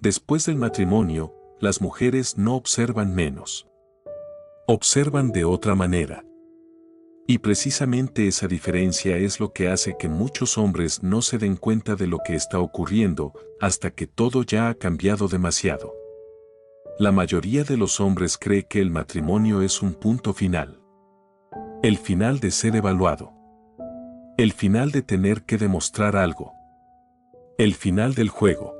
Después del matrimonio, las mujeres no observan menos. Observan de otra manera. Y precisamente esa diferencia es lo que hace que muchos hombres no se den cuenta de lo que está ocurriendo hasta que todo ya ha cambiado demasiado. La mayoría de los hombres cree que el matrimonio es un punto final. El final de ser evaluado. El final de tener que demostrar algo. El final del juego.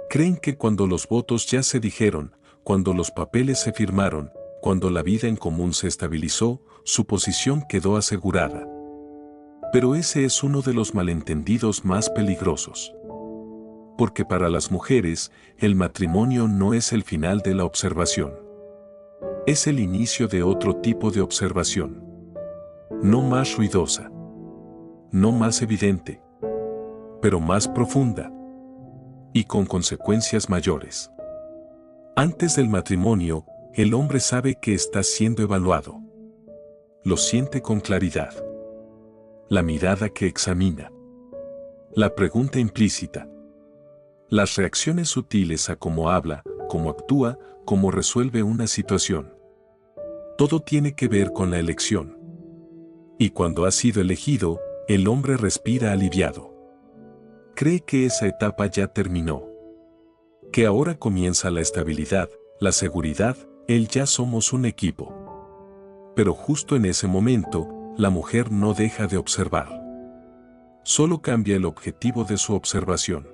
Creen que cuando los votos ya se dijeron, cuando los papeles se firmaron, cuando la vida en común se estabilizó, su posición quedó asegurada. Pero ese es uno de los malentendidos más peligrosos. Porque para las mujeres, el matrimonio no es el final de la observación. Es el inicio de otro tipo de observación. No más ruidosa. No más evidente. Pero más profunda. Y con consecuencias mayores. Antes del matrimonio, el hombre sabe que está siendo evaluado. Lo siente con claridad. La mirada que examina. La pregunta implícita. Las reacciones sutiles a cómo habla, cómo actúa, cómo resuelve una situación. Todo tiene que ver con la elección. Y cuando ha sido elegido, el hombre respira aliviado. Cree que esa etapa ya terminó. Que ahora comienza la estabilidad, la seguridad, el ya somos un equipo. Pero justo en ese momento, la mujer no deja de observar. Solo cambia el objetivo de su observación.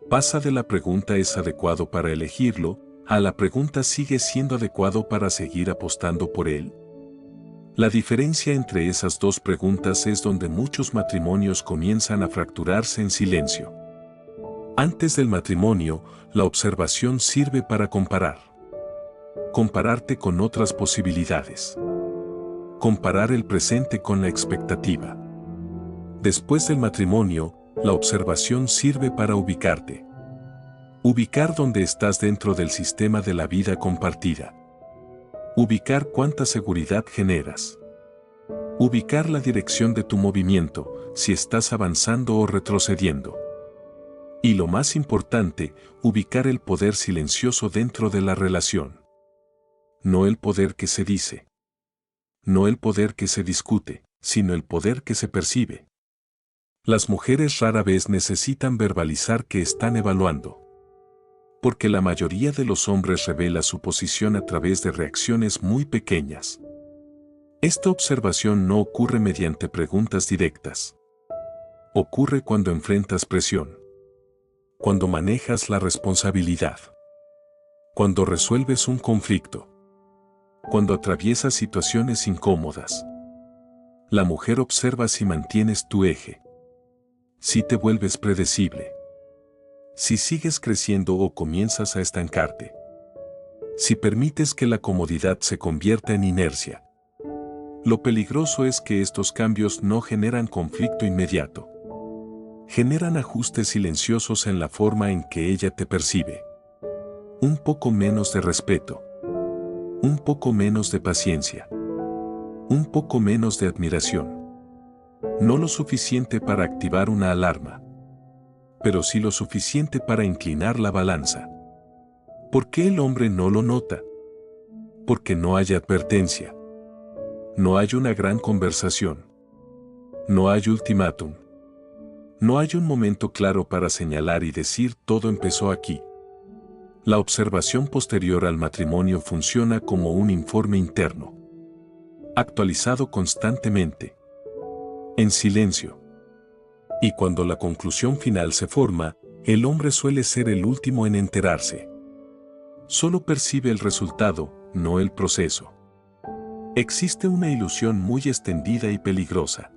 Pasa de la pregunta ¿es adecuado para elegirlo? A la pregunta ¿sigue siendo adecuado para seguir apostando por él? La diferencia entre esas dos preguntas es donde muchos matrimonios comienzan a fracturarse en silencio. Antes del matrimonio, la observación sirve para comparar. Compararte con otras posibilidades. Comparar el presente con la expectativa. Después del matrimonio, la observación sirve para ubicarte. Ubicar dónde estás dentro del sistema de la vida compartida. Ubicar cuánta seguridad generas. Ubicar la dirección de tu movimiento, si estás avanzando o retrocediendo. Y lo más importante, ubicar el poder silencioso dentro de la relación. No el poder que se dice. No el poder que se discute, sino el poder que se percibe. Las mujeres rara vez necesitan verbalizar que están evaluando. Porque la mayoría de los hombres revela su posición a través de reacciones muy pequeñas. Esta observación no ocurre mediante preguntas directas. Ocurre cuando enfrentas presión. Cuando manejas la responsabilidad. Cuando resuelves un conflicto. Cuando atraviesas situaciones incómodas. La mujer observa si mantienes tu eje. Si te vuelves predecible. Si sigues creciendo o comienzas a estancarte. Si permites que la comodidad se convierta en inercia. Lo peligroso es que estos cambios no generan conflicto inmediato. Generan ajustes silenciosos en la forma en que ella te percibe. Un poco menos de respeto. Un poco menos de paciencia. Un poco menos de admiración. No lo suficiente para activar una alarma. Pero sí lo suficiente para inclinar la balanza. ¿Por qué el hombre no lo nota? Porque no hay advertencia. No hay una gran conversación. No hay ultimátum. No hay un momento claro para señalar y decir todo empezó aquí. La observación posterior al matrimonio funciona como un informe interno. Actualizado constantemente. En silencio. Y cuando la conclusión final se forma, el hombre suele ser el último en enterarse. Solo percibe el resultado, no el proceso. Existe una ilusión muy extendida y peligrosa.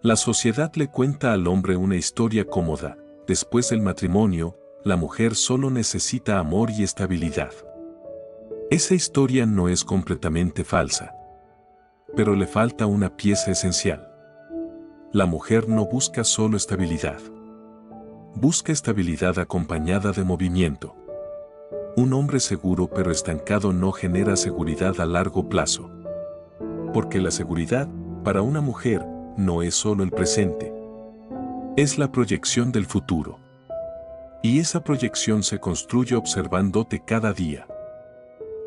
La sociedad le cuenta al hombre una historia cómoda. Después del matrimonio, la mujer solo necesita amor y estabilidad. Esa historia no es completamente falsa. Pero le falta una pieza esencial. La mujer no busca solo estabilidad. Busca estabilidad acompañada de movimiento. Un hombre seguro pero estancado no genera seguridad a largo plazo. Porque la seguridad, para una mujer, no es solo el presente. Es la proyección del futuro. Y esa proyección se construye observándote cada día.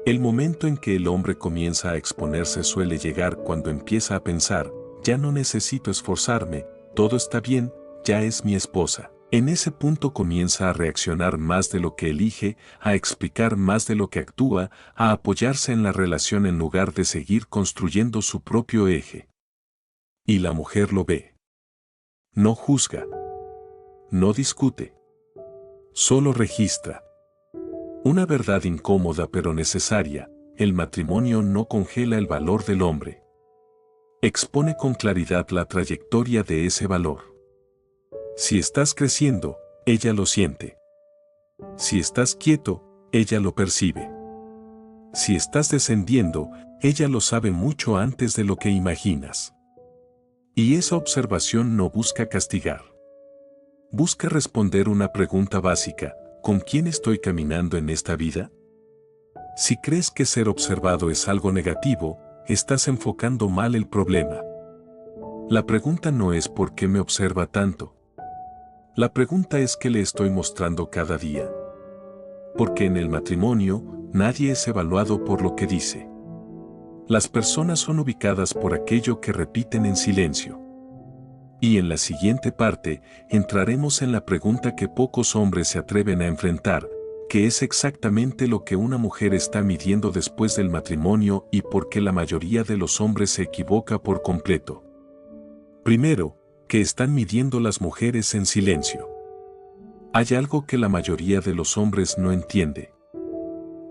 El momento en que el hombre comienza a exponerse suele llegar cuando empieza a pensar, ya no necesito esforzarme, todo está bien, ya es mi esposa. En ese punto comienza a reaccionar más de lo que elige, a explicar más de lo que actúa, a apoyarse en la relación en lugar de seguir construyendo su propio eje. Y la mujer lo ve. No juzga. No discute. Solo registra. Una verdad incómoda pero necesaria, el matrimonio no congela el valor del hombre. Expone con claridad la trayectoria de ese valor. Si estás creciendo, ella lo siente. Si estás quieto, ella lo percibe. Si estás descendiendo, ella lo sabe mucho antes de lo que imaginas. Y esa observación no busca castigar. Busca responder una pregunta básica: ¿con quién estoy caminando en esta vida? Si crees que ser observado es algo negativo, estás enfocando mal el problema. La pregunta no es ¿por qué me observa tanto? La pregunta es ¿qué le estoy mostrando cada día? Porque en el matrimonio, nadie es evaluado por lo que dice. Las personas son ubicadas por aquello que repiten en silencio. Y en la siguiente parte, entraremos en la pregunta que pocos hombres se atreven a enfrentar, que es exactamente lo que una mujer está midiendo después del matrimonio y por qué la mayoría de los hombres se equivoca por completo. Primero, que están midiendo las mujeres en silencio. Hay algo que la mayoría de los hombres no entiende.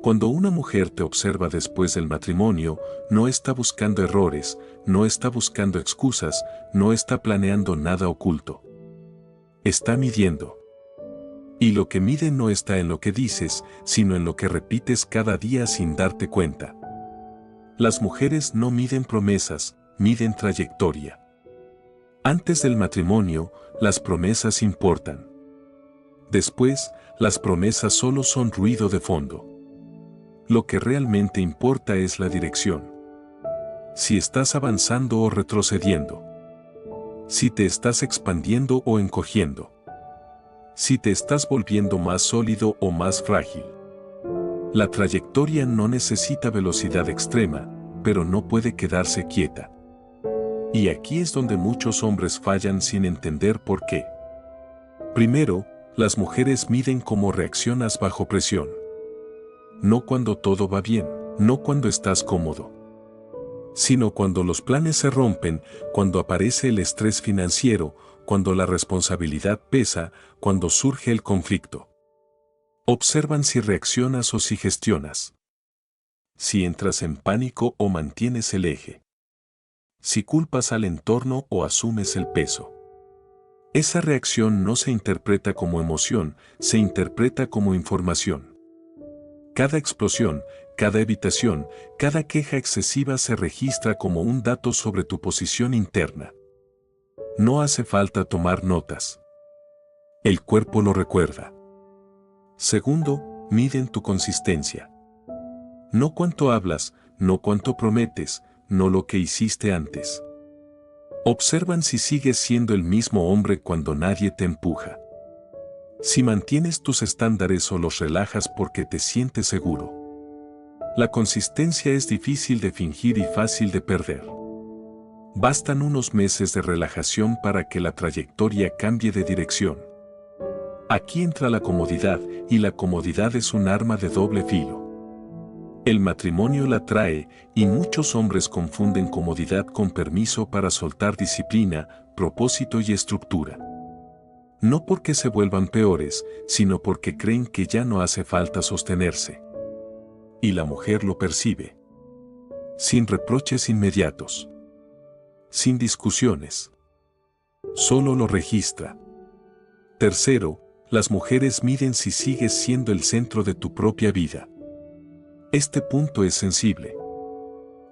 Cuando una mujer te observa después del matrimonio, no está buscando errores, no está buscando excusas, no está planeando nada oculto. Está midiendo. Y lo que mide no está en lo que dices, sino en lo que repites cada día sin darte cuenta. Las mujeres no miden promesas, miden trayectoria. Antes del matrimonio, las promesas importan. Después, las promesas solo son ruido de fondo. Lo que realmente importa es la dirección. Si estás avanzando o retrocediendo. Si te estás expandiendo o encogiendo. Si te estás volviendo más sólido o más frágil. La trayectoria no necesita velocidad extrema, pero no puede quedarse quieta. Y aquí es donde muchos hombres fallan sin entender por qué. Primero, las mujeres miden cómo reaccionas bajo presión. No cuando todo va bien, no cuando estás cómodo, sino cuando los planes se rompen, cuando aparece el estrés financiero, cuando la responsabilidad pesa, cuando surge el conflicto. Observan si reaccionas o si gestionas. Si entras en pánico o mantienes el eje. Si culpas al entorno o asumes el peso. Esa reacción no se interpreta como emoción, se interpreta como información. Cada explosión, cada evitación, cada queja excesiva se registra como un dato sobre tu posición interna. No hace falta tomar notas. El cuerpo lo recuerda. Segundo, miden tu consistencia. No cuánto hablas, no cuánto prometes, no lo que hiciste antes. Observan si sigues siendo el mismo hombre cuando nadie te empuja. Si mantienes tus estándares o los relajas porque te sientes seguro. La consistencia es difícil de fingir y fácil de perder. Bastan unos meses de relajación para que la trayectoria cambie de dirección. Aquí entra la comodidad, y la comodidad es un arma de doble filo. El matrimonio la trae, y muchos hombres confunden comodidad con permiso para soltar disciplina, propósito y estructura. No porque se vuelvan peores, sino porque creen que ya no hace falta sostenerse. Y la mujer lo percibe. Sin reproches inmediatos. Sin discusiones. Solo lo registra. Tercero, las mujeres miden si sigues siendo el centro de tu propia vida. Este punto es sensible.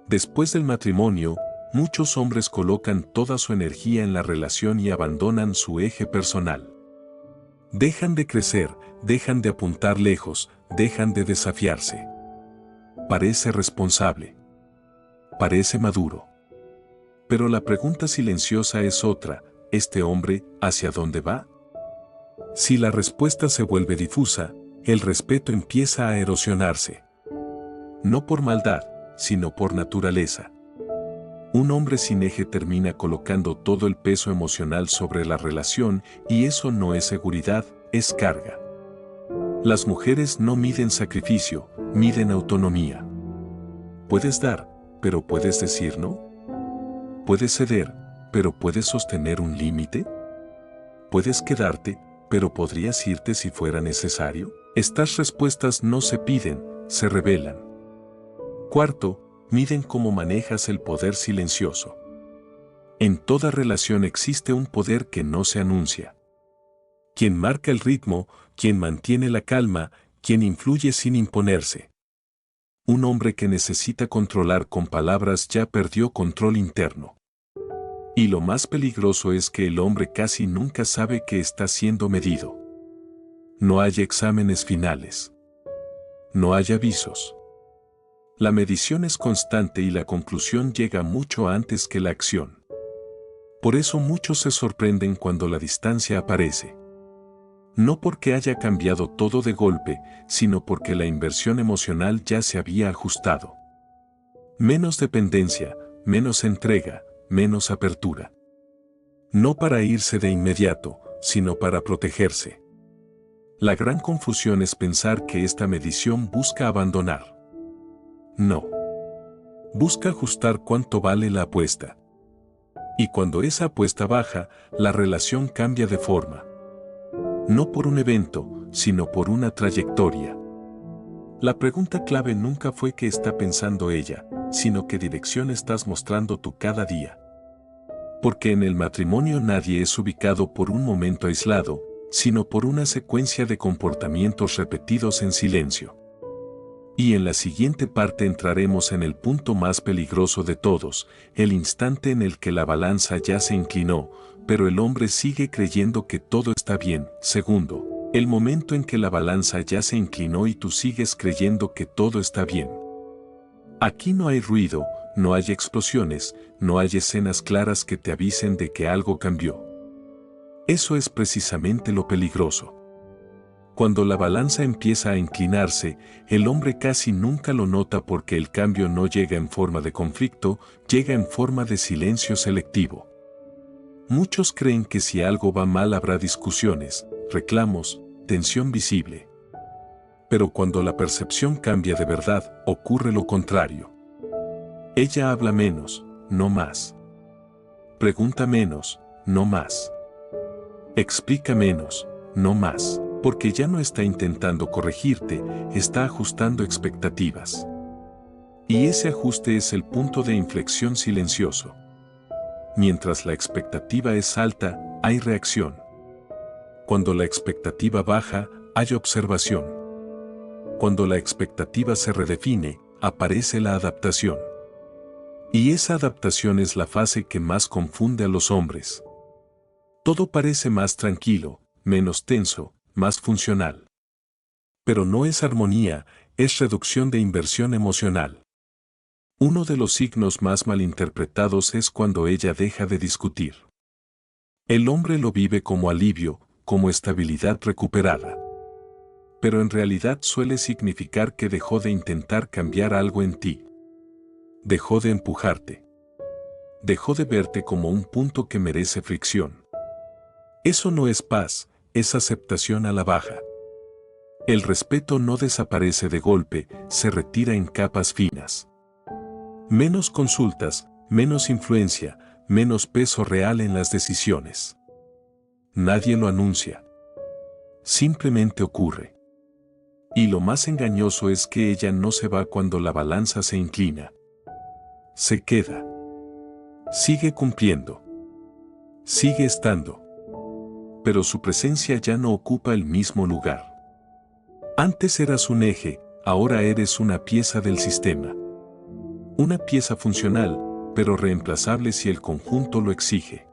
Después del matrimonio, muchos hombres colocan toda su energía en la relación y abandonan su eje personal. Dejan de crecer, dejan de apuntar lejos, dejan de desafiarse. Parece responsable. Parece maduro. Pero la pregunta silenciosa es otra: ¿este hombre, hacia dónde va? Si la respuesta se vuelve difusa, el respeto empieza a erosionarse. No por maldad, sino por naturaleza. Un hombre sin eje termina colocando todo el peso emocional sobre la relación y eso no es seguridad, es carga. Las mujeres no miden sacrificio, miden autonomía. Puedes dar, pero puedes decir no. Puedes ceder, pero puedes sostener un límite. Puedes quedarte, pero podrías irte si fuera necesario. Estas respuestas no se piden, se revelan. Cuarto, miden cómo manejas el poder silencioso. En toda relación existe un poder que no se anuncia. Quien marca el ritmo, quien mantiene la calma, quien influye sin imponerse. Un hombre que necesita controlar con palabras ya perdió control interno. Y lo más peligroso es que el hombre casi nunca sabe que está siendo medido. No hay exámenes finales. No hay avisos. La medición es constante y la conclusión llega mucho antes que la acción. Por eso muchos se sorprenden cuando la distancia aparece. No porque haya cambiado todo de golpe, sino porque la inversión emocional ya se había ajustado. Menos dependencia, menos entrega, menos apertura. No para irse de inmediato, sino para protegerse. La gran confusión es pensar que esta medición busca abandonar. No. Busca ajustar cuánto vale la apuesta. Y cuando esa apuesta baja, la relación cambia de forma. No por un evento, sino por una trayectoria. La pregunta clave nunca fue qué está pensando ella, sino qué dirección estás mostrando tú cada día. Porque en el matrimonio nadie es ubicado por un momento aislado, sino por una secuencia de comportamientos repetidos en silencio. Y en la siguiente parte entraremos en el punto más peligroso de todos, el instante en el que la balanza ya se inclinó, pero el hombre sigue creyendo que todo está bien. Segundo, el momento en que la balanza ya se inclinó y tú sigues creyendo que todo está bien. Aquí no hay ruido, no hay explosiones, no hay escenas claras que te avisen de que algo cambió. Eso es precisamente lo peligroso. Cuando la balanza empieza a inclinarse, el hombre casi nunca lo nota porque el cambio no llega en forma de conflicto, llega en forma de silencio selectivo. Muchos creen que si algo va mal habrá discusiones, reclamos, tensión visible. Pero cuando la percepción cambia de verdad, ocurre lo contrario. Ella habla menos, no más. Pregunta menos, no más. Explica menos, no más. Porque ya no está intentando corregirte, está ajustando expectativas. Y ese ajuste es el punto de inflexión silencioso. Mientras la expectativa es alta, hay reacción. Cuando la expectativa baja, hay observación. Cuando la expectativa se redefine, aparece la adaptación. Y esa adaptación es la fase que más confunde a los hombres. Todo parece más tranquilo, menos tenso, más funcional. Pero no es armonía, es reducción de inversión emocional. Uno de los signos más malinterpretados es cuando ella deja de discutir. El hombre lo vive como alivio, como estabilidad recuperada. Pero en realidad suele significar que dejó de intentar cambiar algo en ti. Dejó de empujarte. Dejó de verte como un punto que merece fricción. Eso no es paz, es aceptación a la baja. El respeto no desaparece de golpe, se retira en capas finas. Menos consultas, menos influencia, menos peso real en las decisiones. Nadie lo anuncia. Simplemente ocurre. Y lo más engañoso es que ella no se va cuando la balanza se inclina. Se queda. Sigue cumpliendo. Sigue estando. Pero su presencia ya no ocupa el mismo lugar. Antes eras un eje, ahora eres una pieza del sistema. Una pieza funcional, pero reemplazable si el conjunto lo exige.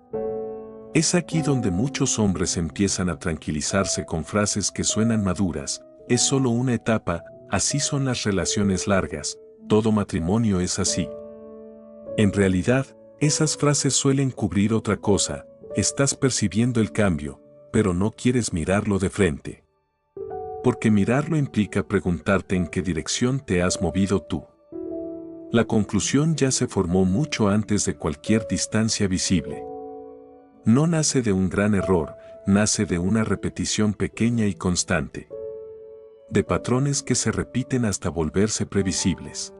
Es aquí donde muchos hombres empiezan a tranquilizarse con frases que suenan maduras, es solo una etapa, así son las relaciones largas, todo matrimonio es así. En realidad, esas frases suelen cubrir otra cosa, estás percibiendo el cambio, pero no quieres mirarlo de frente. Porque mirarlo implica preguntarte en qué dirección te has movido tú. La conclusión ya se formó mucho antes de cualquier distancia visible. No nace de un gran error, nace de una repetición pequeña y constante. De patrones que se repiten hasta volverse previsibles.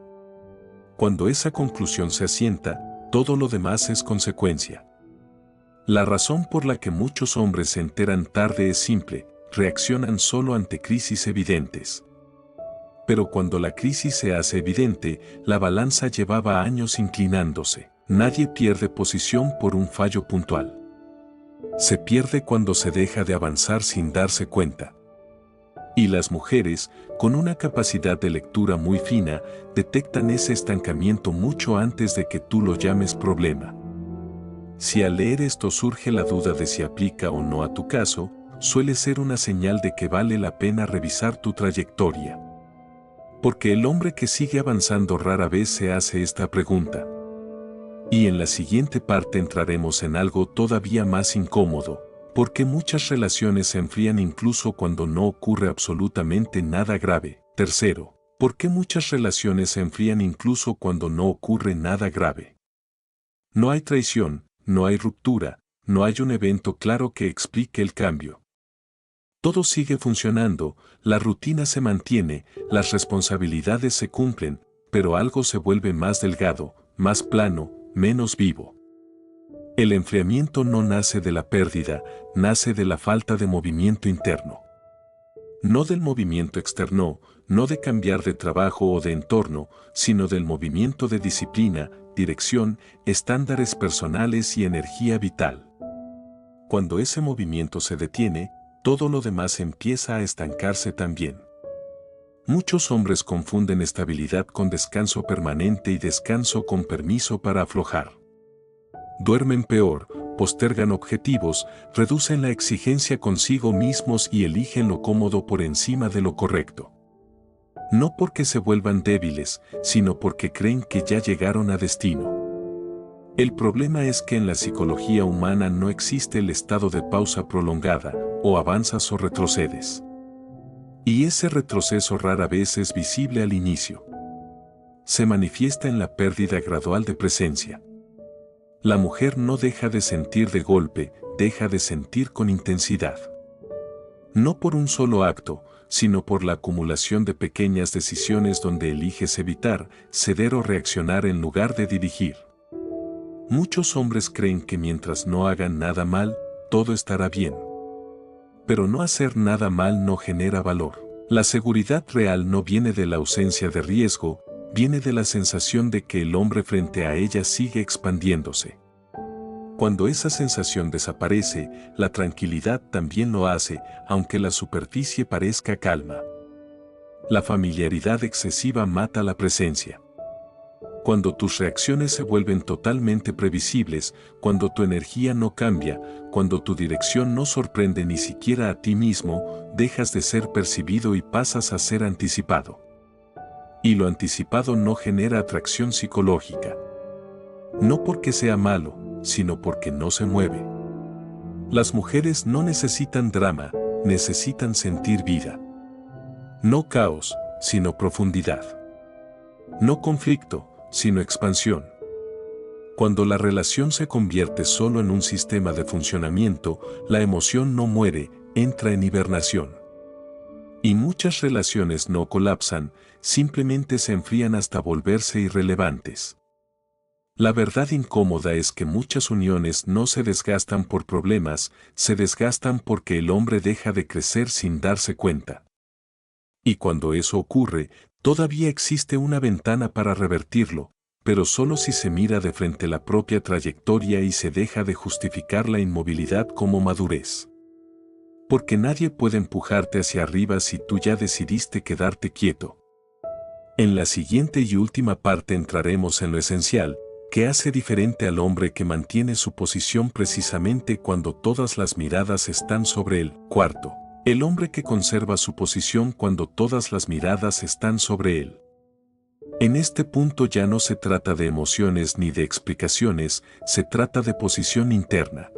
Cuando esa conclusión se asienta, todo lo demás es consecuencia. La razón por la que muchos hombres se enteran tarde es simple: reaccionan solo ante crisis evidentes. Pero cuando la crisis se hace evidente, la balanza llevaba años inclinándose. Nadie pierde posición por un fallo puntual. Se pierde cuando se deja de avanzar sin darse cuenta. Y las mujeres, con una capacidad de lectura muy fina, detectan ese estancamiento mucho antes de que tú lo llames problema. Si al leer esto surge la duda de si aplica o no a tu caso, suele ser una señal de que vale la pena revisar tu trayectoria. Porque el hombre que sigue avanzando rara vez se hace esta pregunta. Y en la siguiente parte entraremos en algo todavía más incómodo: ¿por qué muchas relaciones se enfrían incluso cuando no ocurre absolutamente nada grave? Tercero, ¿por qué muchas relaciones se enfrían incluso cuando no ocurre nada grave? No hay traición, no hay ruptura, no hay un evento claro que explique el cambio. Todo sigue funcionando, la rutina se mantiene, las responsabilidades se cumplen, pero algo se vuelve más delgado, más plano, menos vivo. El enfriamiento no nace de la pérdida, nace de la falta de movimiento interno. No del movimiento externo, no de cambiar de trabajo o de entorno, sino del movimiento de disciplina, dirección, estándares personales y energía vital. Cuando ese movimiento se detiene, todo lo demás empieza a estancarse también. Muchos hombres confunden estabilidad con descanso permanente y descanso con permiso para aflojar. Duermen peor, postergan objetivos, reducen la exigencia consigo mismos y eligen lo cómodo por encima de lo correcto. No porque se vuelvan débiles, sino porque creen que ya llegaron a destino. El problema es que en la psicología humana no existe el estado de pausa prolongada: o avanzas o retrocedes. Y ese retroceso rara vez es visible al inicio. Se manifiesta en la pérdida gradual de presencia. La mujer no deja de sentir de golpe, deja de sentir con intensidad. No por un solo acto, sino por la acumulación de pequeñas decisiones donde eliges evitar, ceder o reaccionar en lugar de dirigir. Muchos hombres creen que mientras no hagan nada mal, todo estará bien. Pero no hacer nada mal no genera valor. La seguridad real no viene de la ausencia de riesgo, viene de la sensación de que el hombre frente a ella sigue expandiéndose. Cuando esa sensación desaparece, la tranquilidad también lo hace, aunque la superficie parezca calma. La familiaridad excesiva mata la presencia. Cuando tus reacciones se vuelven totalmente previsibles, cuando tu energía no cambia, cuando tu dirección no sorprende ni siquiera a ti mismo, dejas de ser percibido y pasas a ser anticipado. Y lo anticipado no genera atracción psicológica. No porque sea malo, sino porque no se mueve. Las mujeres no necesitan drama, necesitan sentir vida. No caos, sino profundidad. No conflicto, sino expansión. Cuando la relación se convierte solo en un sistema de funcionamiento, la emoción no muere, entra en hibernación. Y muchas relaciones no colapsan, simplemente se enfrían hasta volverse irrelevantes. La verdad incómoda es que muchas uniones no se desgastan por problemas, se desgastan porque el hombre deja de crecer sin darse cuenta. Y cuando eso ocurre, todavía existe una ventana para revertirlo, pero solo si se mira de frente la propia trayectoria y se deja de justificar la inmovilidad como madurez. Porque nadie puede empujarte hacia arriba si tú ya decidiste quedarte quieto. En la siguiente y última parte entraremos en lo esencial, que hace diferente al hombre que mantiene su posición precisamente cuando todas las miradas están sobre él. Cuarto, el hombre que conserva su posición cuando todas las miradas están sobre él. En este punto ya no se trata de emociones ni de explicaciones, se trata de posición interna.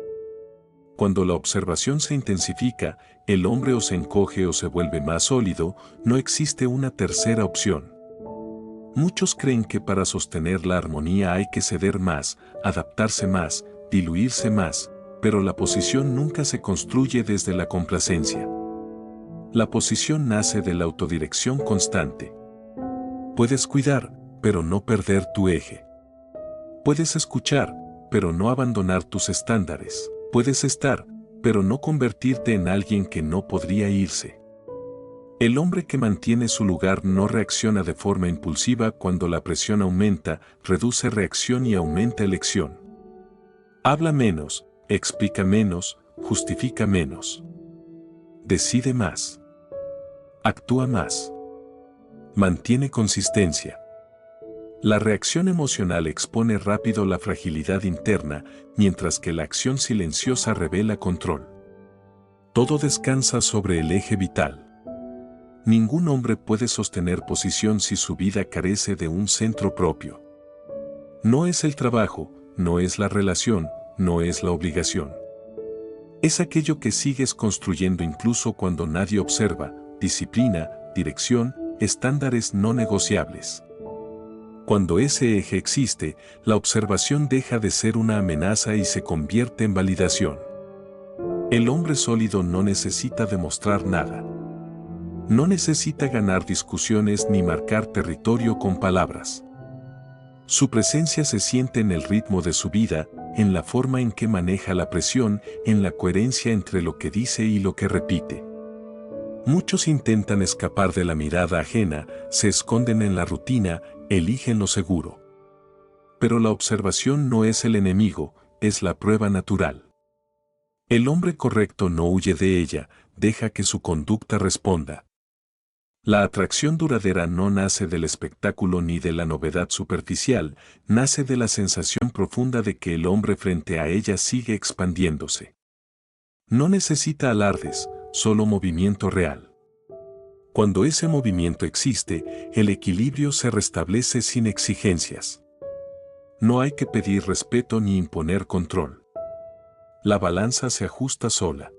Cuando la observación se intensifica, el hombre o se encoge o se vuelve más sólido, no existe una tercera opción. Muchos creen que para sostener la armonía hay que ceder más, adaptarse más, diluirse más, pero la posición nunca se construye desde la complacencia. La posición nace de la autodirección constante. Puedes cuidar, pero no perder tu eje. Puedes escuchar, pero no abandonar tus estándares. Puedes estar, pero no convertirte en alguien que no podría irse. El hombre que mantiene su lugar no reacciona de forma impulsiva cuando la presión aumenta, reduce reacción y aumenta elección. Habla menos, explica menos, justifica menos. Decide más. Actúa más. Mantiene consistencia. La reacción emocional expone rápido la fragilidad interna, mientras que la acción silenciosa revela control. Todo descansa sobre el eje vital. Ningún hombre puede sostener posición si su vida carece de un centro propio. No es el trabajo, no es la relación, no es la obligación. Es aquello que sigues construyendo incluso cuando nadie observa: disciplina, dirección, estándares no negociables. Cuando ese eje existe, la observación deja de ser una amenaza y se convierte en validación. El hombre sólido no necesita demostrar nada. No necesita ganar discusiones ni marcar territorio con palabras. Su presencia se siente en el ritmo de su vida, en la forma en que maneja la presión, en la coherencia entre lo que dice y lo que repite. Muchos intentan escapar de la mirada ajena, se esconden en la rutina, eligen lo seguro. Pero la observación no es el enemigo, es la prueba natural. El hombre correcto no huye de ella, deja que su conducta responda. La atracción duradera no nace del espectáculo ni de la novedad superficial, nace de la sensación profunda de que el hombre frente a ella sigue expandiéndose. No necesita alardes, solo movimiento real. Cuando ese movimiento existe, el equilibrio se restablece sin exigencias. No hay que pedir respeto ni imponer control. La balanza se ajusta sola.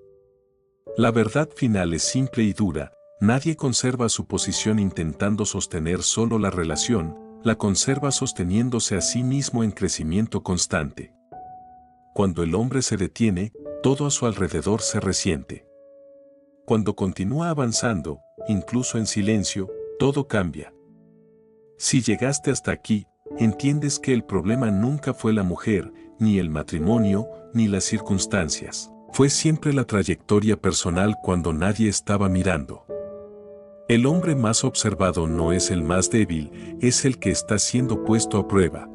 La verdad final es simple y dura: nadie conserva su posición intentando sostener solo la relación, la conserva sosteniéndose a sí mismo en crecimiento constante. Cuando el hombre se detiene, todo a su alrededor se resiente. Cuando continúa avanzando, incluso en silencio, todo cambia. Si llegaste hasta aquí, entiendes que el problema nunca fue la mujer, ni el matrimonio, ni las circunstancias. Fue siempre la trayectoria personal cuando nadie estaba mirando. El hombre más observado no es el más débil, es el que está siendo puesto a prueba.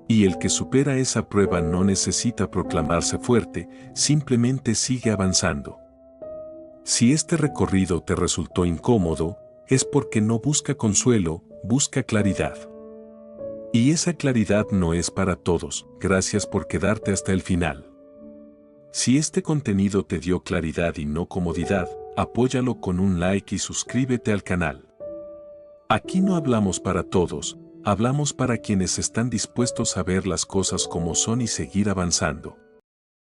Y el que supera esa prueba no necesita proclamarse fuerte, simplemente sigue avanzando. Si este recorrido te resultó incómodo, es porque no busca consuelo, busca claridad. Y esa claridad no es para todos. Gracias por quedarte hasta el final. Si este contenido te dio claridad y no comodidad, apóyalo con un like y suscríbete al canal. Aquí no hablamos para todos, hablamos para quienes están dispuestos a ver las cosas como son y seguir avanzando.